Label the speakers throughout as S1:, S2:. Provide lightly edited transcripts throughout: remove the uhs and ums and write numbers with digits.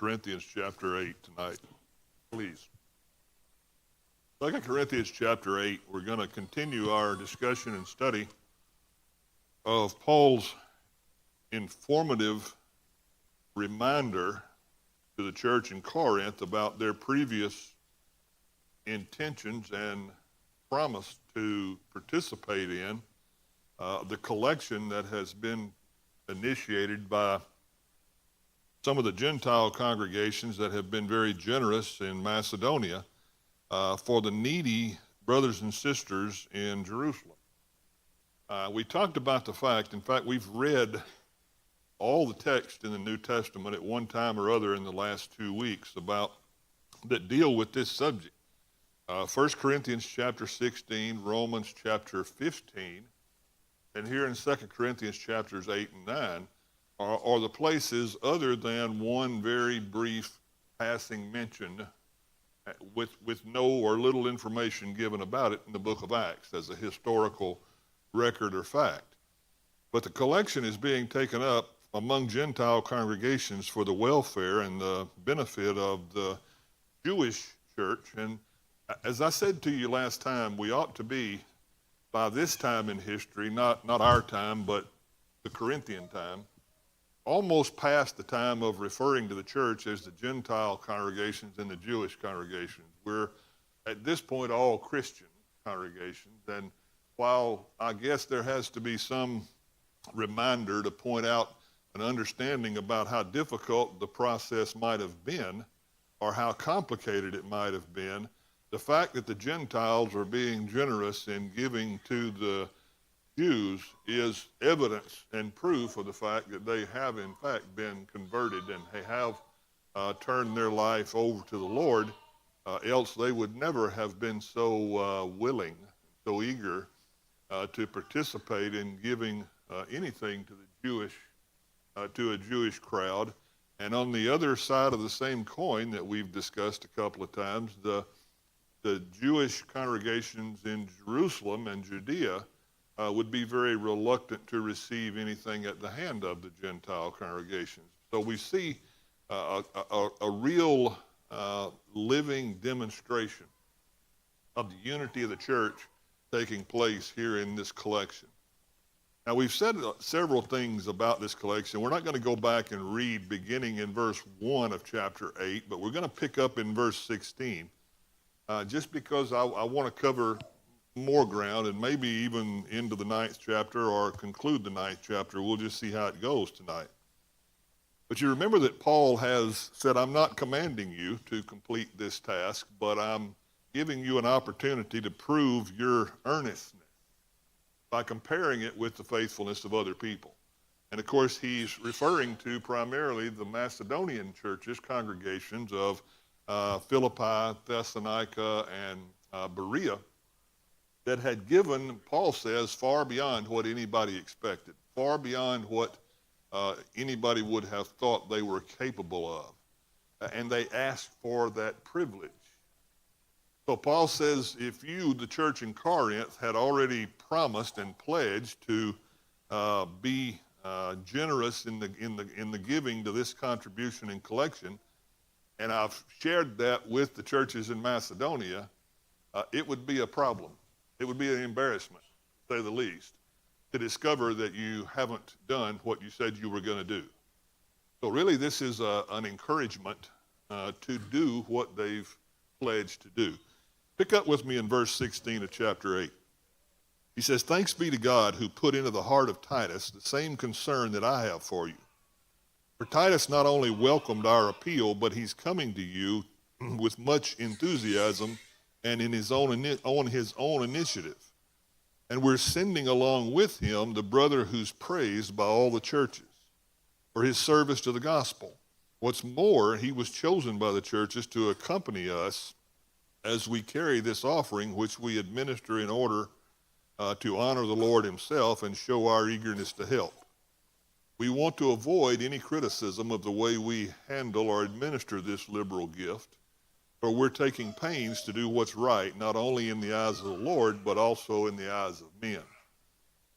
S1: Corinthians chapter 8 tonight, please. 2 Corinthians chapter 8, we're going to continue our discussion and study of Paul's informative reminder to the church in Corinth about their previous intentions and promise to participate in the collection that has been initiated by some of the Gentile congregations that have been very generous in Macedonia for the needy brothers and sisters in Jerusalem. We talked about the fact, in fact, we've read all the text in the New Testament at one time or other in the last 2 weeks about that deal with this subject. 1 Corinthians chapter 16, Romans chapter 15, and here in 2 Corinthians chapters 8 and 9 are the places other than one very brief passing mention with no or little information given about it in the book of Acts as a historical record or fact. But the collection is being taken up among Gentile congregations for the welfare and the benefit of the Jewish church. And as I said to you last time, we ought to be, by this time in history, not our time, but the Corinthian time, almost past the time of referring to the church as the Gentile congregations and the Jewish congregations. We're, at this point, all Christian congregations. And while I guess there has to be some reminder to point out an understanding about how difficult the process might have been or how complicated it might have been, the fact that the Gentiles are being generous in giving to the Jews is evidence and proof of the fact that they have in fact been converted and they have turned their life over to the Lord, else they would never have been so willing, so eager to participate in giving anything to the to a Jewish crowd. And on the other side of the same coin that we've discussed a couple of times, the Jewish congregations in Jerusalem and Judea would be very reluctant to receive anything at the hand of the Gentile congregations. So we see a real living demonstration of the unity of the church taking place here in this collection. Now, we've said several things about this collection. We're not going to go back and read beginning in verse 1 of chapter 8, but we're going to pick up in verse 16, just because I want to cover more ground and maybe even into the 9th chapter or conclude the 9th chapter. We'll just see how it goes tonight. But you remember that Paul has said, I'm not commanding you to complete this task, but I'm giving you an opportunity to prove your earnestness by comparing it with the faithfulness of other people. And of course, he's referring to primarily the Macedonian churches, congregations of Philippi, Thessalonica, and Berea, that had given, Paul says, far beyond what anybody expected, far beyond what anybody would have thought they were capable of. And they asked for that privilege. So Paul says, if you, the church in Corinth, had already promised and pledged to be generous in the giving to this contribution and collection, and I've shared that with the churches in Macedonia, it would be a problem. It would be an embarrassment, to say the least, to discover that you haven't done what you said you were going to do. So really this is an encouragement to do what they've pledged to do. Pick up with me in verse 16 of chapter 8. He says, thanks be to God who put into the heart of Titus the same concern that I have for you. For Titus not only welcomed our appeal, but he's coming to you with much enthusiasm and in on his own initiative. And we're sending along with him the brother who's praised by all the churches for his service to the gospel. What's more, he was chosen by the churches to accompany us as we carry this offering, which we administer in order to honor the Lord himself and show our eagerness to help. We want to avoid any criticism of the way we handle or administer this liberal gift, for we're taking pains to do what's right, not only in the eyes of the Lord, but also in the eyes of men.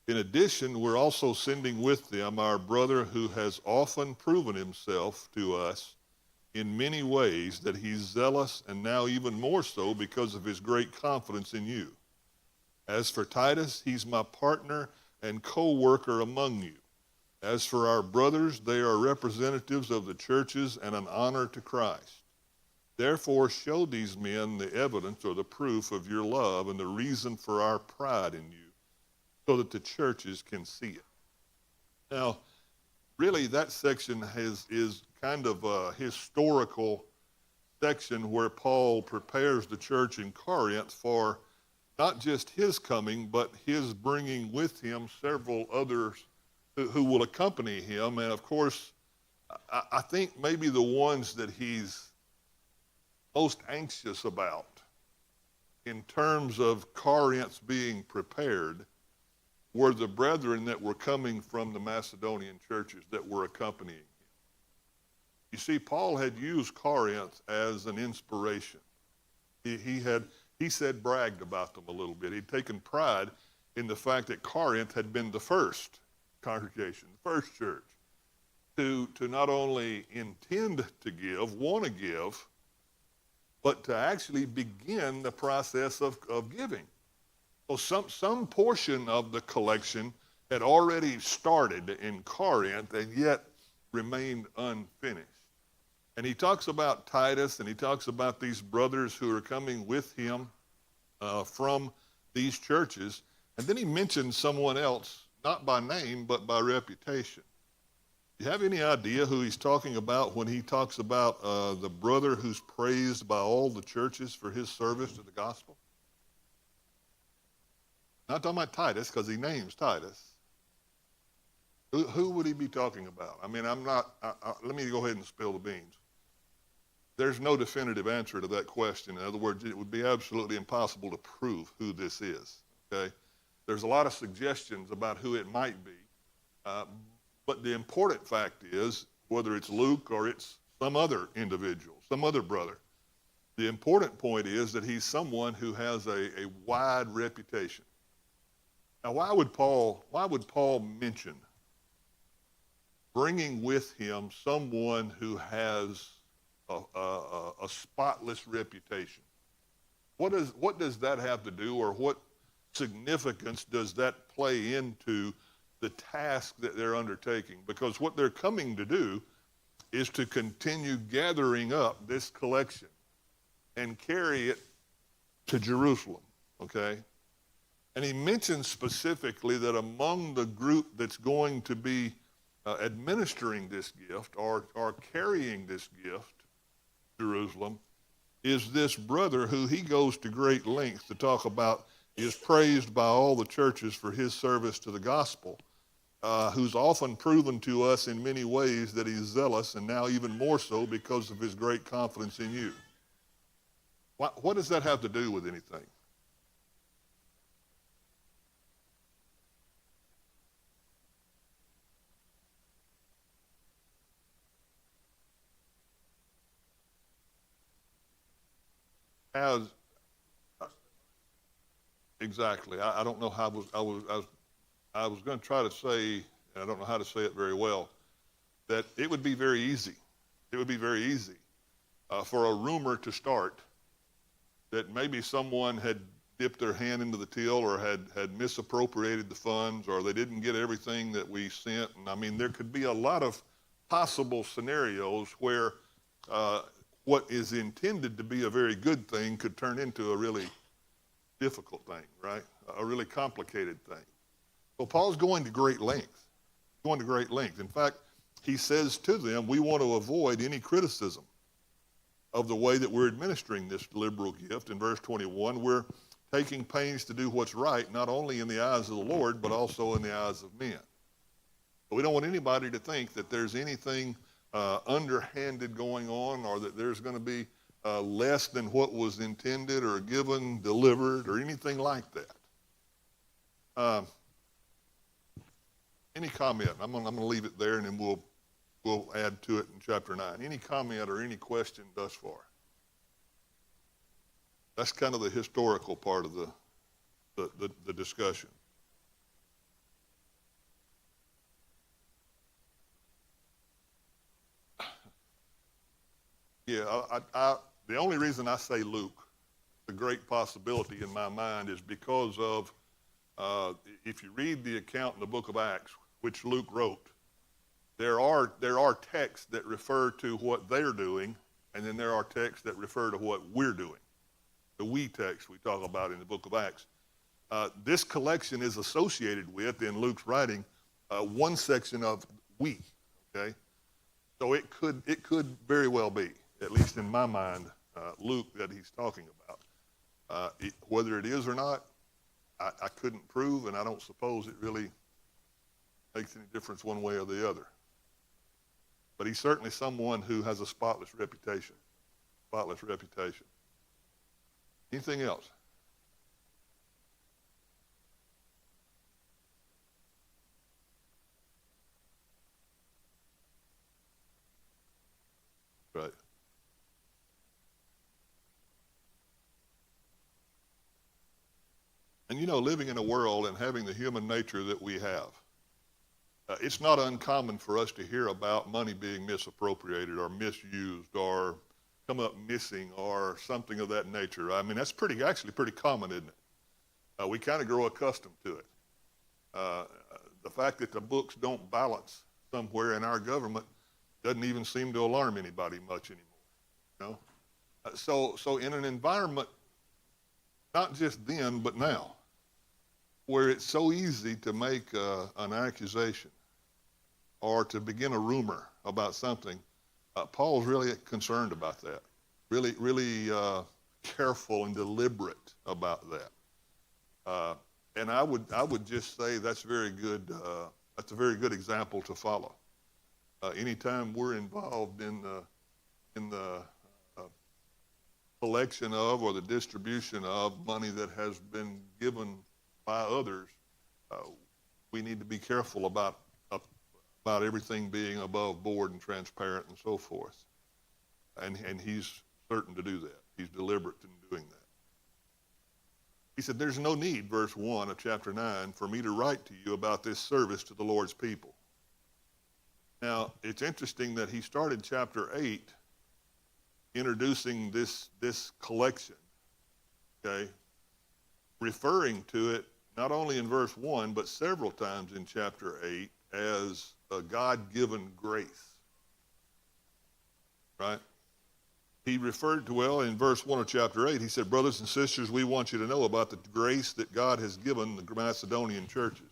S1: In addition, we're also sending with them our brother who has often proven himself to us in many ways that he's zealous, and now even more so because of his great confidence in you. As for Titus, he's my partner and co-worker among you. As for our brothers, they are representatives of the churches and an honor to Christ. Therefore, show these men the evidence or the proof of your love and the reason for our pride in you, so that the churches can see it. Now, really, that section is kind of a historical section where Paul prepares the church in Corinth for not just his coming, but his bringing with him several others who will accompany him. And of course, I think maybe the ones that he's most anxious about in terms of Corinth being prepared were the brethren that were coming from the Macedonian churches that were accompanying him. You see, Paul had used Corinth as an inspiration. He said bragged about them a little bit. He'd taken pride in the fact that Corinth had been the first congregation, the first church, to not only intend to give, want to give, but to actually begin the process of giving. So some portion of the collection had already started in Corinth and yet remained unfinished. And he talks about Titus, and he talks about these brothers who are coming with him from these churches. And then he mentions someone else, not by name, but by reputation. Do you have any idea who he's talking about when he talks about the brother who's praised by all the churches for his service to the gospel? Not talking about Titus, because he names Titus. Who would he be talking about? I mean, let me go ahead and spill the beans. There's no definitive answer to that question. In other words, it would be absolutely impossible to prove who this is, okay? There's a lot of suggestions about who it might be. But the important fact is, whether it's Luke or it's some other individual, some other brother, the important point is that he's someone who has a wide reputation. Now, why would Paul mention bringing with him someone who has a spotless reputation? What does that have to do, or what significance does that play into the task that they're undertaking? Because what they're coming to do is to continue gathering up this collection and carry it to Jerusalem, okay? And he mentions specifically that among the group that's going to be administering this gift or carrying this gift to Jerusalem is this brother who he goes to great lengths to talk about is praised by all the churches for his service to the gospel, who's often proven to us in many ways that he's zealous, and now even more so because of his great confidence in you. What does that have to do with anything? Exactly. I don't know how I was going to try to say, and I don't know how to say it very well, that it would be very easy. It would be very easy for a rumor to start that maybe someone had dipped their hand into the till or had misappropriated the funds, or they didn't get everything that we sent. And I mean, there could be a lot of possible scenarios where what is intended to be a very good thing could turn into a really difficult thing, right? A really complicated thing. So Paul's going to great length, In fact, he says to them, we want to avoid any criticism of the way that we're administering this liberal gift. In verse 21, we're taking pains to do what's right, not only in the eyes of the Lord, but also in the eyes of men. But we don't want anybody to think that there's anything underhanded going on, or that there's going to be less than what was intended or given, delivered, or anything like that. Any comment? I'm going to leave it there, and then we'll add to it in chapter 9. Any comment or any question thus far? That's kind of the historical part of the discussion. Yeah, the only reason I say Luke, the great possibility in my mind, is because of if you read the account in the book of Acts, which Luke wrote, there are texts that refer to what they're doing, and then there are texts that refer to what we're doing. The we text we talk about in the book of Acts. This collection is associated with, in Luke's writing, one section of we. Okay, so it could very well be, at least in my mind, Luke that he's talking about. Whether it is or not, I couldn't prove, and I don't suppose it really makes any difference one way or the other. But he's certainly someone who has a spotless reputation. Spotless reputation. Anything else? Right. And living in a world and having the human nature that we have, it's not uncommon for us to hear about money being misappropriated or misused or come up missing or something of that nature. I mean, that's actually pretty common, isn't it? We kind of grow accustomed to it. The fact that the books don't balance somewhere in our government doesn't even seem to alarm anybody much anymore. So in an environment, not just then but now, where it's so easy to make an accusation or to begin a rumor about something, Paul's really concerned about that. Really careful and deliberate about that. And I would just say that's very good. That's a very good example to follow. Anytime we're involved in the collection of or the distribution of money that has been given by others, we need to be careful about everything being above board and transparent and so forth. And he's certain to do that. He's deliberate in doing that. He said, there's no need, verse 1 of chapter 9, for me to write to you about this service to the Lord's people. Now, it's interesting that he started chapter 8 introducing this collection, okay, referring to it not only in verse 1, but several times in chapter 8 as a God-given grace, right? He referred to, in verse 1 of chapter 8, he said, brothers and sisters, we want you to know about the grace that God has given the Macedonian churches.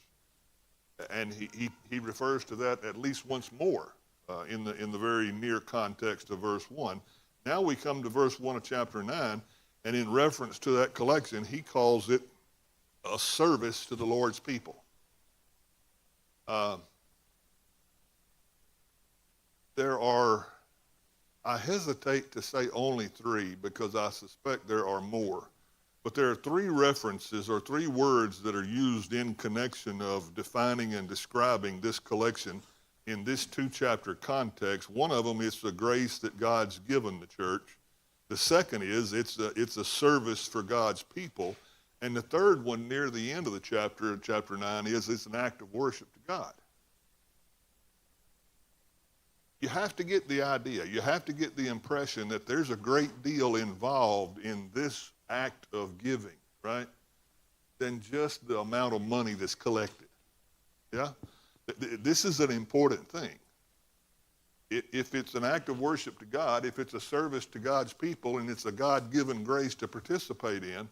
S1: And he refers to that at least once more in the very near context of verse 1. Now we come to verse 1 of chapter 9, and in reference to that collection, he calls it a service to the Lord's people. There are, I hesitate to say only three because I suspect there are more, but there are three references or three words that are used in connection of defining and describing this collection in this two-chapter context. One of them is the grace that God's given the church. The second is it's a service for God's people. And the third one near the end of the chapter 9, is it's an act of worship to God. You have to get the idea, you have to get the impression that there's a great deal involved in this act of giving, right? Than just the amount of money that's collected. Yeah? This is an important thing. If it's an act of worship to God, if it's a service to God's people, and it's a God-given grace to participate in,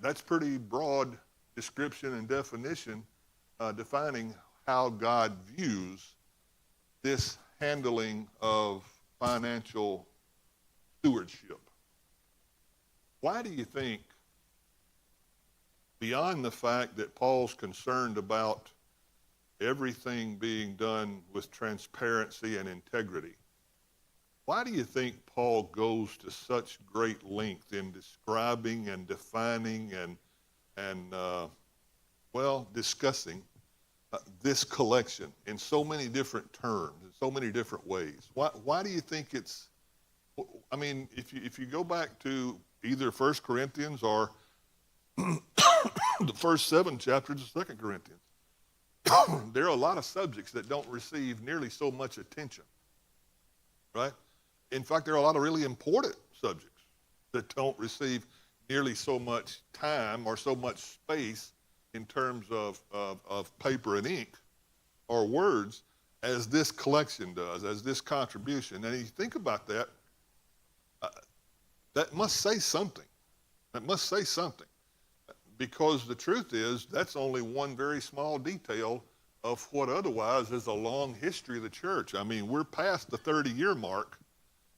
S1: that's pretty broad description and definition defining how God views this handling of financial stewardship. Why do you think, beyond the fact that Paul's concerned about everything being done with transparency and integrity, why do you think Paul goes to such great length in describing and defining and discussing this collection in so many different terms, in so many different ways? Why do you think it's, I mean, if you go back to either 1 Corinthians or the first 7 chapters of 2 Corinthians, there are a lot of subjects that don't receive nearly so much attention right? In fact, there are a lot of really important subjects that don't receive nearly so much time or so much space in terms of paper and ink or words as this collection does, as this contribution. And you think about that, that must say something. That must say something. Because the truth is, that's only one very small detail of what otherwise is a long history of the church. I mean, we're past the 30-year mark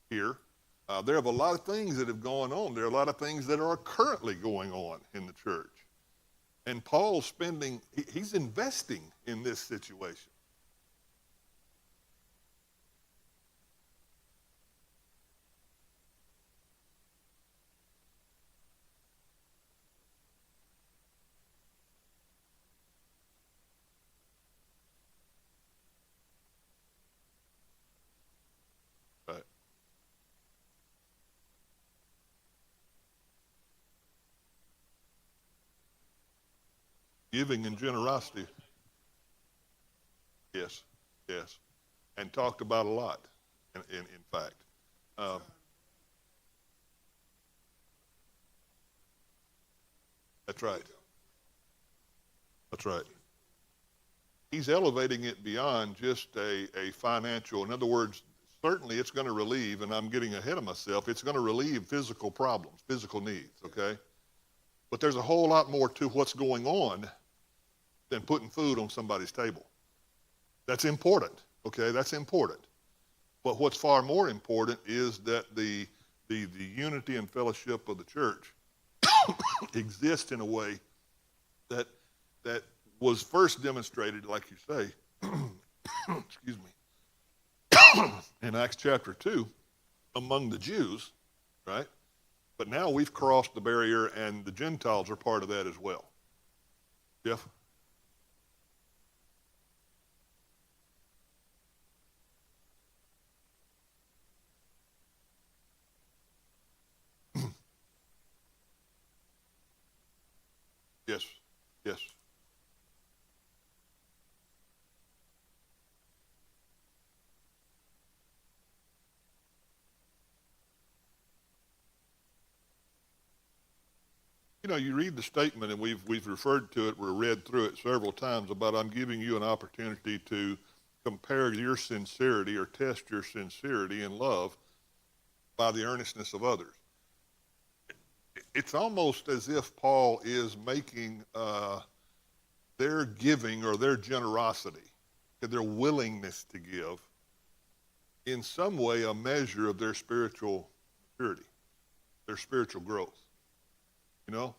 S1: here. There are a lot of things that have gone on. There are a lot of things that are currently going on in the church. And Paul's he's investing in this situation. Right. Giving and generosity. Yes, yes. And talked about a lot, in fact. Uh, that's right. That's right. He's elevating it beyond just a financial. In other words, certainly it's going to relieve, and I'm getting ahead of myself, it's going to relieve physical problems, physical needs, okay? But there's a whole lot more to what's going on than putting food on somebody's table. That's important, okay? That's important. But what's far more important is that the unity and fellowship of the church exists in a way that that was first demonstrated, like you say, excuse me, in Acts chapter 2 among the Jews, right? But now we've crossed the barrier and the Gentiles are part of that as well. Jeff? Yes, yes. You know, you read the statement, and we've referred to it, we're read through it several times about I'm giving you an opportunity to compare your sincerity or test your sincerity in love by the earnestness of others. It's almost as if Paul is making their giving or their generosity, their willingness to give, in some way a measure of their spiritual maturity, their spiritual growth. You know,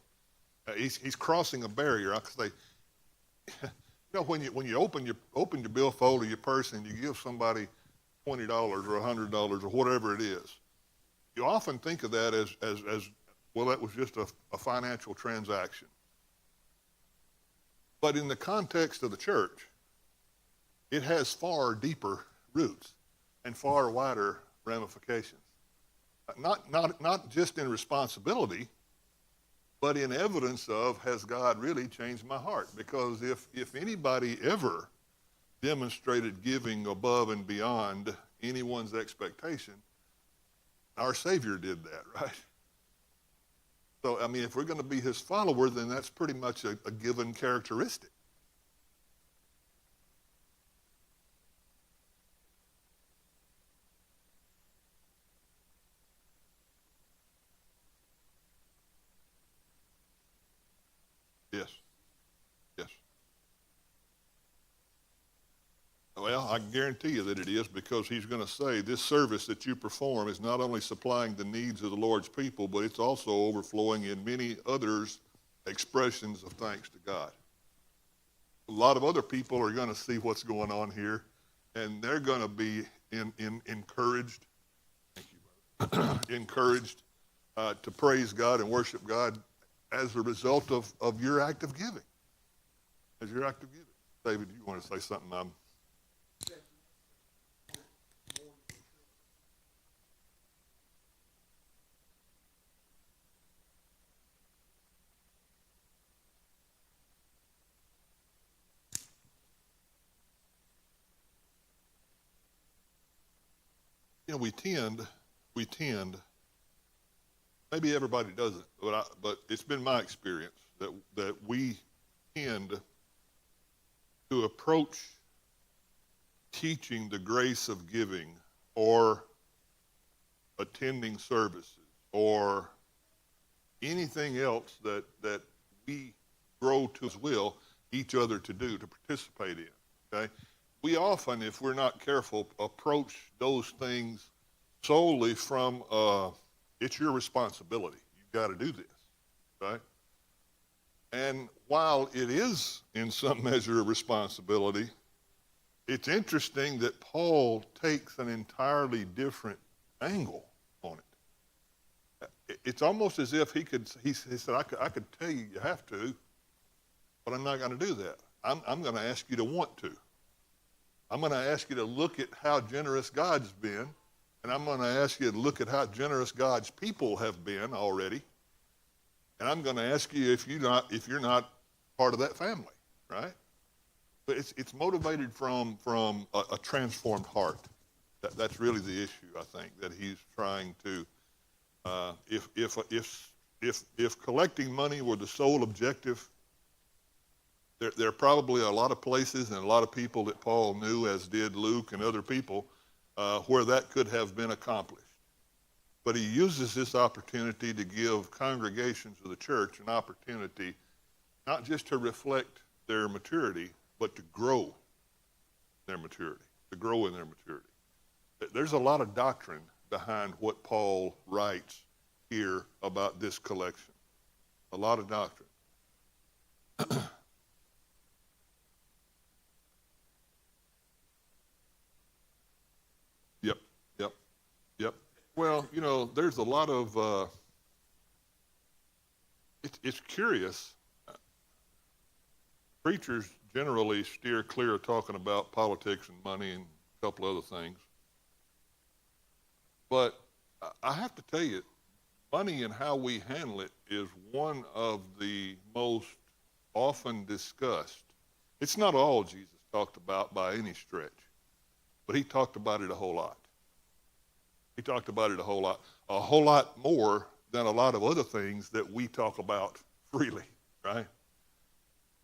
S1: he's crossing a barrier. I could say, you know, when you open your billfold or your purse and you give somebody $20 or $100 or whatever it is, you often think of that as well, that was just a financial transaction. But in the context of the church, it has far deeper roots and far wider ramifications. Not just in responsibility, but in evidence of, has God really changed my heart? Because if anybody ever demonstrated giving above and beyond anyone's expectation, our Savior did that, right? So, I mean, if we're going to be his follower, then that's pretty much a given characteristic. Yes, yes. Well, I can guarantee you that it is, because he's going to say this service that you perform is not only supplying the needs of the Lord's people, but it's also overflowing in many others' expressions of thanks to God. A lot of other people are going to see what's going on here, and they're going to be encouraged, thank you, brother, encouraged to praise God and worship God as a result of your act of giving, as your act of giving. David, you want to say something? we tend, maybe everybody doesn't, but it's been my experience that we tend to approach teaching the grace of giving or attending services or anything else that we grow to as will each other to do, to participate in, okay? We often, if we're not careful, approach those things solely from, it's your responsibility. You've got to do this, right? And while it is in some measure a responsibility, it's interesting that Paul takes an entirely different angle on it. It's almost as if he said, I could tell you you have to, but I'm not going to do that. I'm going to ask you to want to. I'm going to ask you to look at how generous God's been, and I'm going to ask you to look at how generous God's people have been already, and I'm going to ask you if you're not part of that family, right? But it's motivated from a transformed heart. That's really the issue, I think, that he's trying to. If collecting money were the sole objective, there are probably a lot of places and a lot of people that Paul knew, as did Luke and other people, where that could have been accomplished. But he uses this opportunity to give congregations of the church an opportunity not just to reflect their maturity, but to grow their maturity, to grow in their maturity. There's a lot of doctrine behind what Paul writes here about this collection. A lot of doctrine. Yep. Well, there's a lot of, it's curious. Preachers generally steer clear of talking about politics and money and a couple other things. But I have to tell you, money and how we handle it is one of the most often discussed. It's not all Jesus talked about by any stretch, but he talked about it a whole lot. He talked about it a whole lot more than a lot of other things that we talk about freely, right?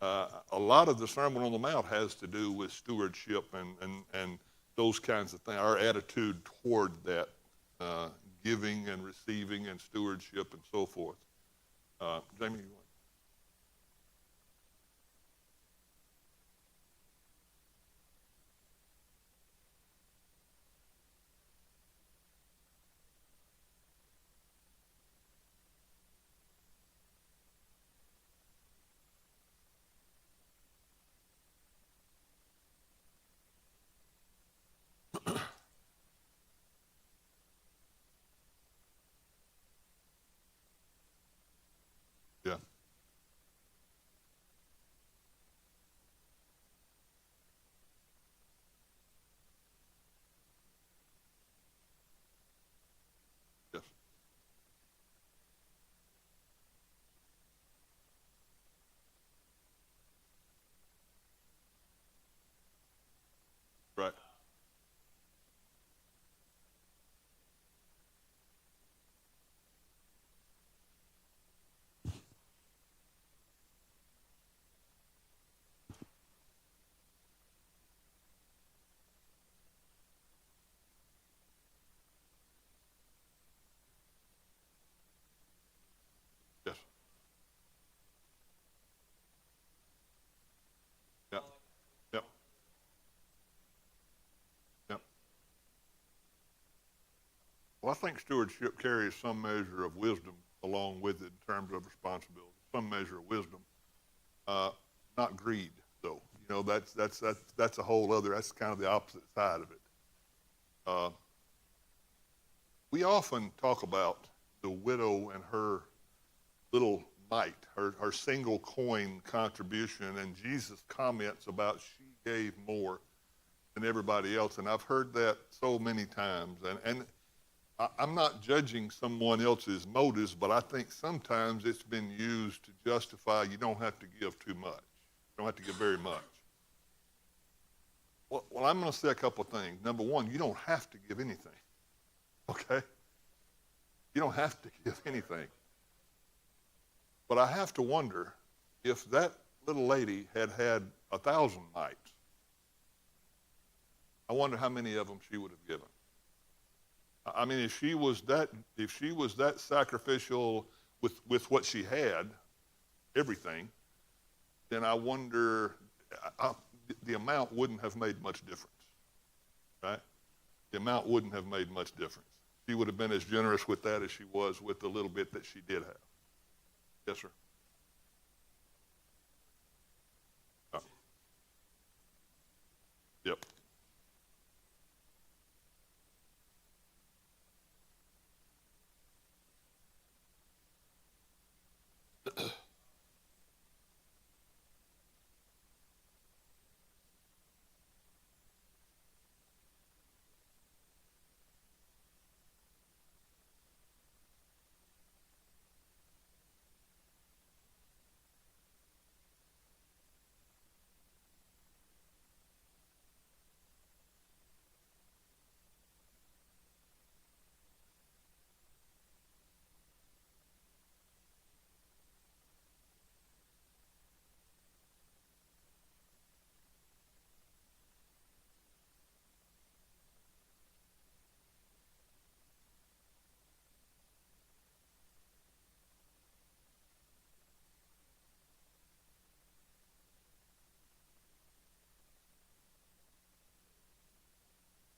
S1: A lot of the Sermon on the Mount has to do with stewardship and those kinds of things, our attitude toward that, giving and receiving and stewardship and so forth. Jamie, you want? Yeah. Yes. Right. Yes. Yep. Yep. Yep. Well, I think stewardship carries some measure of wisdom along with it in terms of responsibility. Some measure of wisdom, not greed, though. That's a whole other. That's kind of the opposite side of it. Uh, we often talk about the widow and her little mite, her single coin contribution, and Jesus comments about she gave more than everybody else. And I've heard that so many times. And I'm not judging someone else's motives, but I think sometimes it's been used to justify you don't have to give too much. You don't have to give very much. Well, I'm going to say a couple of things. Number one, you don't have to give anything. okay? You don't have to give anything. But I have to wonder if that little lady had had 1,000 mites, I wonder how many of them she would have given. I mean, if she was that sacrificial with what she had, everything, then I wonder, the amount wouldn't have made much difference, right? The amount wouldn't have made much difference. She would have been as generous with that as she was with the little bit that she did have. Yes, sir. Yep.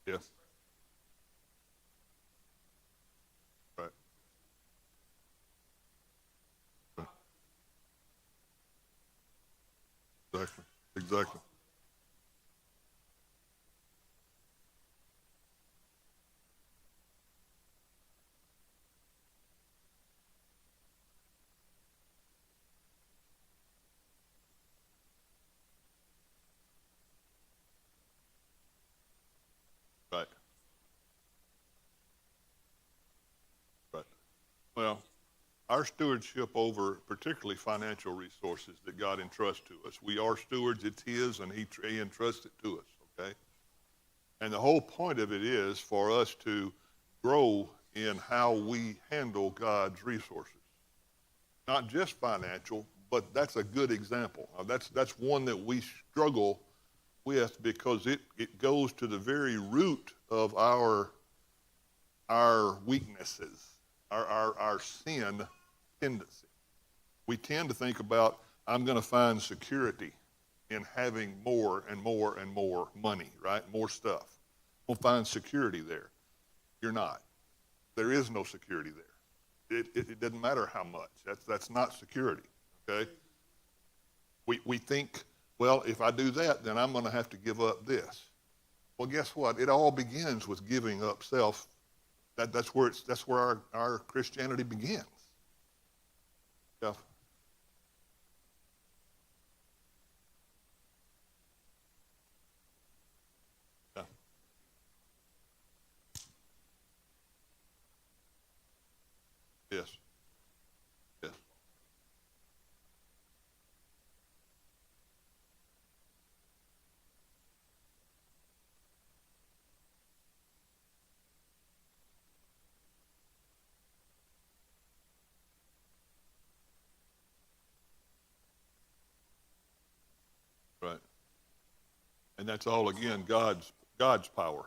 S1: Yes. Right. Right. Exactly. Exactly. Right. Right. Well, our stewardship over particularly financial resources that God entrusts to us, we are stewards, it's His, and He entrusts it to us, okay? And the whole point of it is for us to grow in how we handle God's resources. Not just financial, but that's a good example. That's one that we struggle with because it goes to the very root of our weaknesses, our sin tendency. We tend to think about, I'm going to find security in having more and more and more money, right? More stuff. We'll find security there. You're not. There is no security there. It doesn't matter how much. That's not security, okay? We think, well, if I do that, then I'm going to have to give up this. Well, guess what? It all begins with giving up self. That's where our Christianity begins. Yeah. Yeah. Yes. Yes. Right. And that's all again God's power.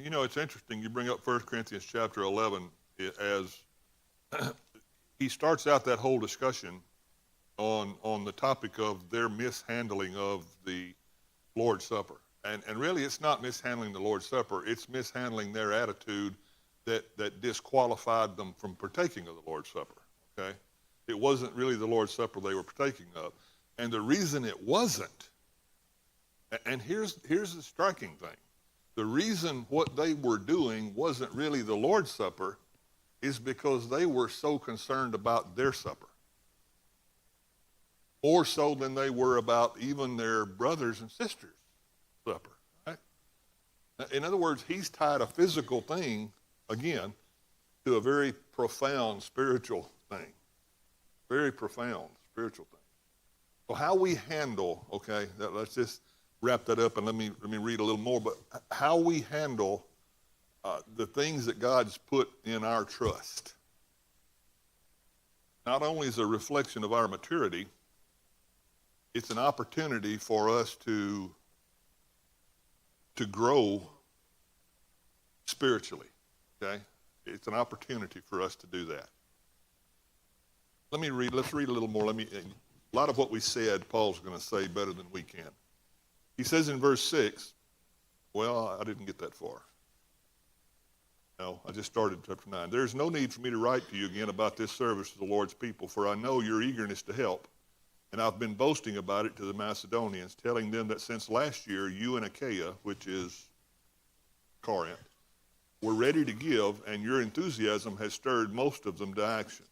S1: You know, it's interesting. You bring up 1 Corinthians chapter 11 as he starts out that whole discussion on the topic of their mishandling of the Lord's Supper. And really, it's not mishandling the Lord's Supper. It's mishandling their attitude that disqualified them from partaking of the Lord's Supper, okay? It wasn't really the Lord's Supper they were partaking of. And the reason it wasn't, and here's the striking thing. The reason what they were doing wasn't really the Lord's Supper is because they were so concerned about their supper. More so than they were about even their brothers and sisters' supper. Right? In other words, he's tied a physical thing, again, to a very profound spiritual thing. Very profound spiritual thing. So how we handle, okay, let's just wrap that up and let me read a little more, but how we handle the things that God's put in our trust. Not only is a reflection of our maturity, it's an opportunity for us to grow spiritually, okay? It's an opportunity for us to do that. Let's read a little more. A lot of what we said, Paul's going to say better than we can. He says in verse 6, well, I didn't get that far. No, I just started chapter 9. There's no need for me to write to you again about this service to the Lord's people, for I know your eagerness to help. And I've been boasting about it to the Macedonians, telling them that since last year, you and Achaia, which is Corinth, were ready to give, and your enthusiasm has stirred most of them to action.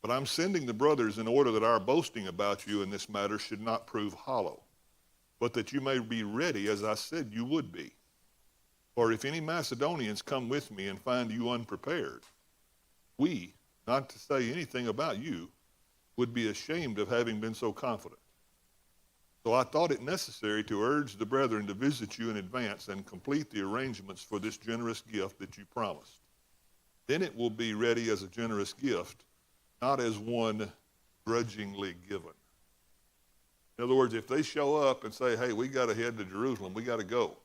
S1: But I'm sending the brothers in order that our boasting about you in this matter should not prove hollow, but that you may be ready as I said you would be. For if any Macedonians come with me and find you unprepared, we, not to say anything about you, would be ashamed of having been so confident. So I thought it necessary to urge the brethren to visit you in advance and complete the arrangements for this generous gift that you promised. Then it will be ready as a generous gift, not as one grudgingly given. In other words, if they show up and say, hey, we got to head to Jerusalem, we got to go,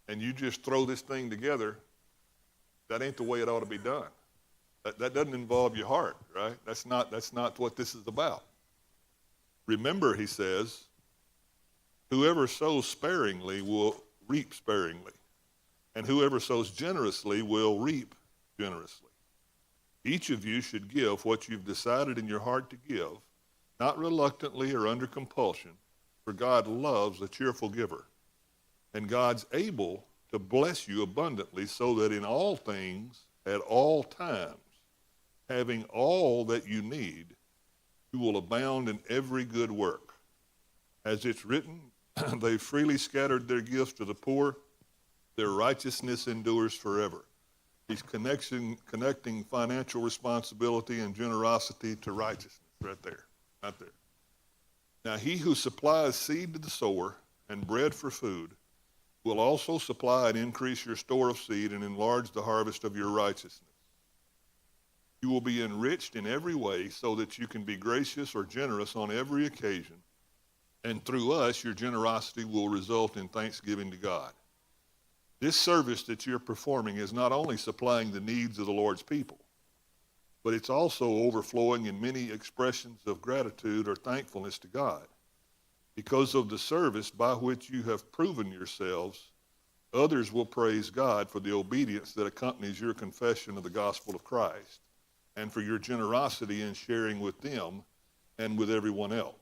S1: and you just throw this thing together, that ain't the way it ought to be done. That doesn't involve your heart, right? That's not what this is about. Remember, he says, whoever sows sparingly will reap sparingly, and whoever sows generously will reap generously. Each of you should give what you've decided in your heart to give, not reluctantly or under compulsion, for God loves a cheerful giver. And God's able to bless you abundantly so that in all things, at all times, having all that you need, you will abound in every good work. As it's written, they freely scattered their gifts to the poor. Their righteousness endures forever. He's connecting financial responsibility and generosity to righteousness right there. Now he who supplies seed to the sower and bread for food will also supply and increase your store of seed and enlarge the harvest of your righteousness. You will be enriched in every way so that you can be gracious or generous on every occasion, and through us your generosity will result in thanksgiving to God. This service that you're performing is not only supplying the needs of the Lord's people, but it's also overflowing in many expressions of gratitude or thankfulness to God. Because of the service by which you have proven yourselves, others will praise God for the obedience that accompanies your confession of the gospel of Christ, and for your generosity in sharing with them and with everyone else.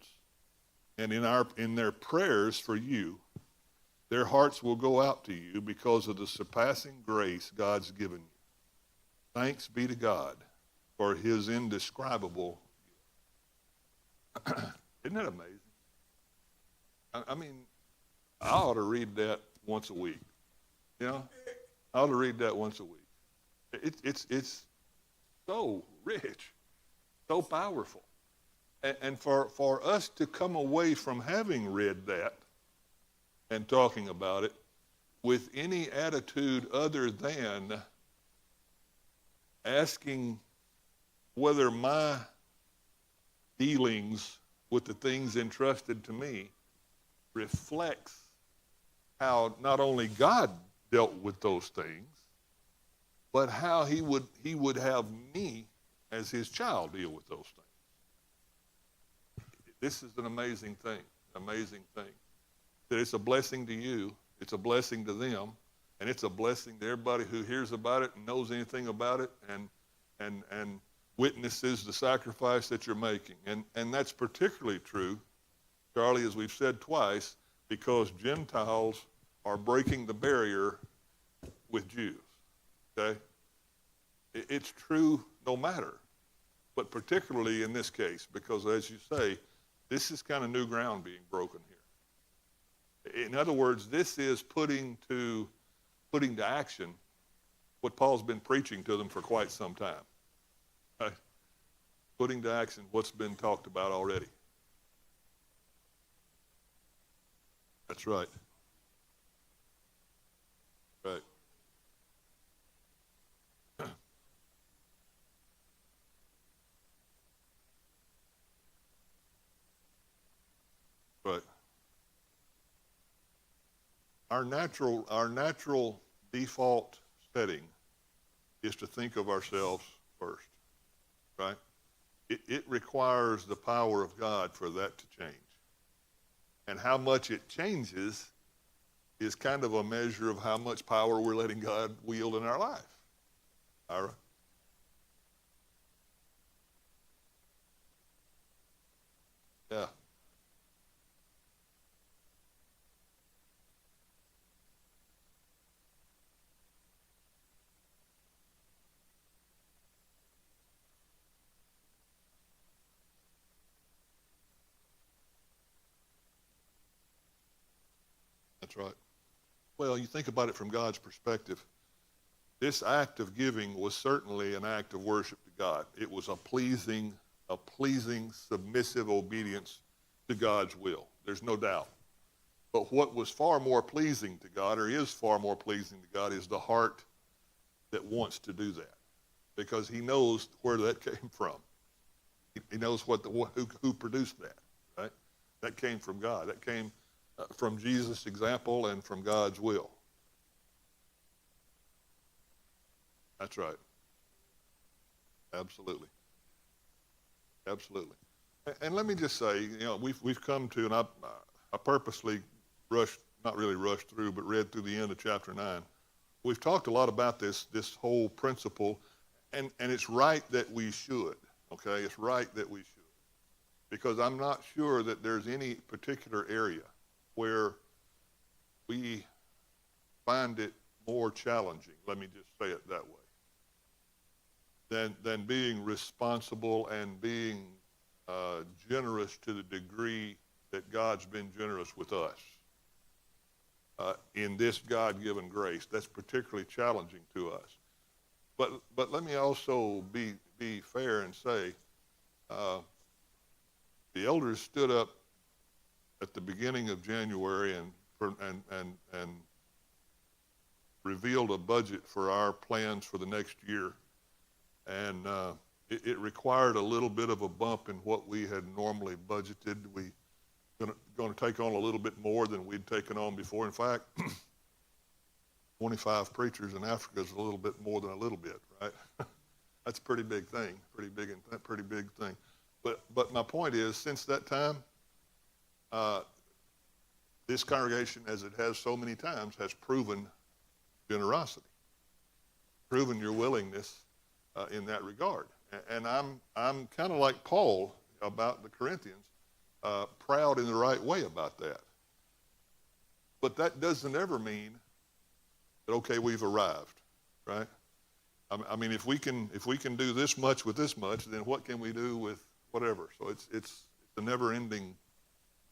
S1: And in their prayers for you, their hearts will go out to you because of the surpassing grace God's given you. Thanks be to God for his indescribable gift. Isn't that amazing? I mean, I ought to read that once a week. You know, I ought to read that once a week. It's so rich, so powerful. And for us to come away from having read that and talking about it with any attitude other than asking whether my dealings with the things entrusted to me reflects how not only God dealt with those things, but how he would have me as his child deal with those things. This is an amazing thing, that it's a blessing to you, it's a blessing to them, and it's a blessing to everybody who hears about it and knows anything about it and witnesses the sacrifice that you're making. And that's particularly true, Charlie, as we've said twice, because Gentiles are breaking the barrier with Jews, okay? It's true no matter, but particularly in this case, because as you say, this is kind of new ground being broken here. In other words, this is putting to action what Paul's been preaching to them for quite some time. Okay? Putting to action what's been talked about already. That's right. Right. our natural default setting is to think of ourselves first, right? It requires the power of God for that to change. And how much it changes is kind of a measure of how much power we're letting God wield in our life. Ira? Yeah, that's right. Well, you think about it from God's perspective. This act of giving was certainly an act of worship to God. It was a pleasing, submissive obedience to God's will. There's no doubt. But what was far more pleasing to God, or is far more pleasing to God, is the heart that wants to do that, because He knows where that came from. He knows who produced that, right? That came from God. That came from Jesus' example and from God's will. That's right. Absolutely. Absolutely. And let me just say, we've come to, and I purposely not really rushed through, but read through the end of chapter 9. We've talked a lot about this whole principle, and it's right that we should, okay? It's right that we should. Because I'm not sure that there's any particular area where we find it more challenging, let me just say it that way, than being responsible and being generous to the degree that God's been generous with us in this God-given grace. That's particularly challenging to us. But let me also be fair and say, the elders stood up at the beginning of January and revealed a budget for our plans for the next year. And it required a little bit of a bump in what we had normally budgeted. We going to take on a little bit more than we'd taken on before. In fact, 25 preachers in Africa is a little bit more than a little bit, right? That's a pretty big thing, pretty big thing. But my point is, since that time, this congregation, as it has so many times, has proven generosity, proven your willingness in that regard. And I'm kind of like Paul about the Corinthians, proud in the right way about that. But that doesn't ever mean that, okay, we've arrived, right? I mean, if we can do this much with this much, then what can we do with whatever? So it's a never-ending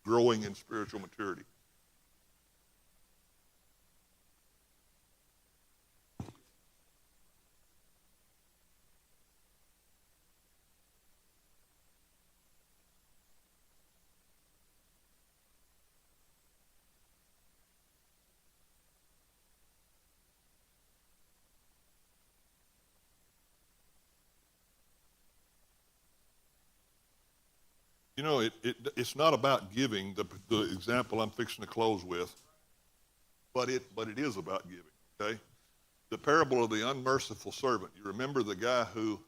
S1: growing in spiritual maturity. It's not about giving, the example I'm fixing to close with, but it is about giving, okay? The parable of the unmerciful servant. You remember the guy who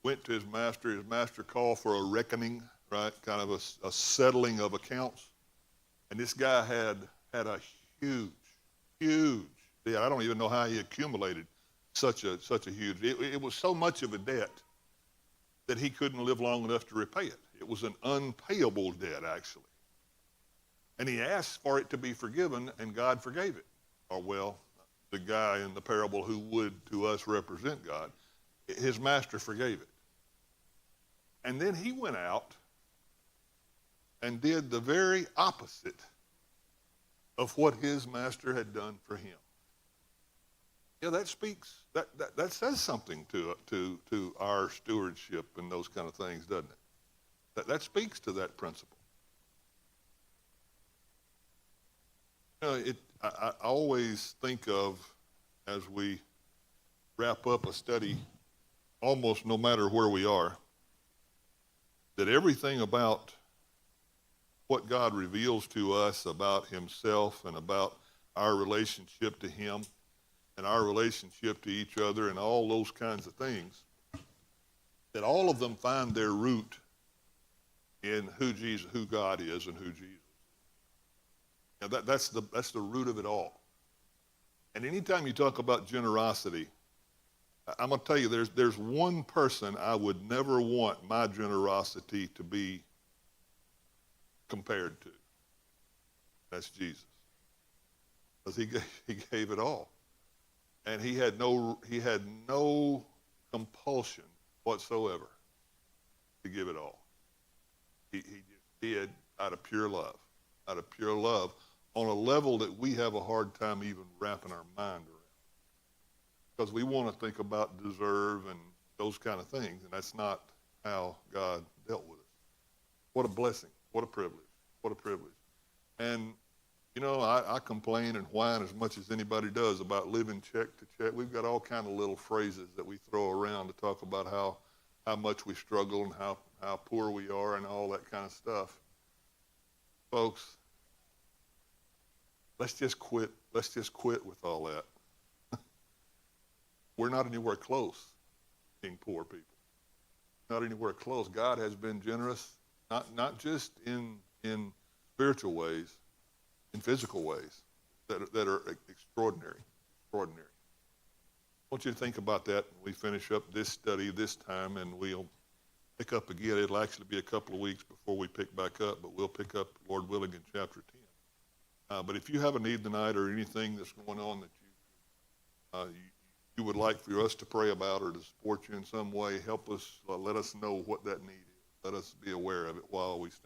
S1: went to his master called for a reckoning, right? Kind of a settling of accounts. And this guy had a huge debt. I don't even know how he accumulated such a huge, it was so much of a debt that he couldn't live long enough to repay it. It was an unpayable debt, actually. And he asked for it to be forgiven, and God forgave it. Or, well, the guy in the parable who would, to us, represent God, his master forgave it. And then he went out and did the very opposite of what his master had done for him. Yeah, that speaks, that says something to our stewardship and those kind of things, doesn't it? That speaks to that principle. I always think of, as we wrap up a study, almost no matter where we are, that everything about what God reveals to us about himself and about our relationship to him and our relationship to each other and all those kinds of things, that all of them find their root in who God is and who Jesus is. Now that's the root of it all. And anytime you talk about generosity, I'm going to tell you, there's one person I would never want my generosity to be compared to. That's Jesus. Because he gave it all. And he had no compulsion whatsoever to give it all. He just did out of pure love. Out of pure love on a level that we have a hard time even wrapping our mind around. Because we want to think about deserve and those kind of things, and that's not how God dealt with us. What a blessing. What a privilege. What a privilege. And, you know, I complain and whine as much as anybody does about living check to check. We've got all kind of little phrases that we throw around to talk about how much we struggle and how poor we are and all that kind of stuff. Folks, let's just quit. Let's just quit with all that. We're not anywhere close to being poor people. Not anywhere close. God has been generous, not just in spiritual ways, in physical ways that are extraordinary. Extraordinary. I want you to think about that when we finish up this study this time, and we'll pick up again. It'll actually be a couple of weeks before we pick back up, but we'll pick up, Lord willing, in chapter 10. But if you have a need tonight or anything that's going on that you would like for us to pray about or to support you in some way, help us, let us know what that need is. Let us be aware of it while we stand.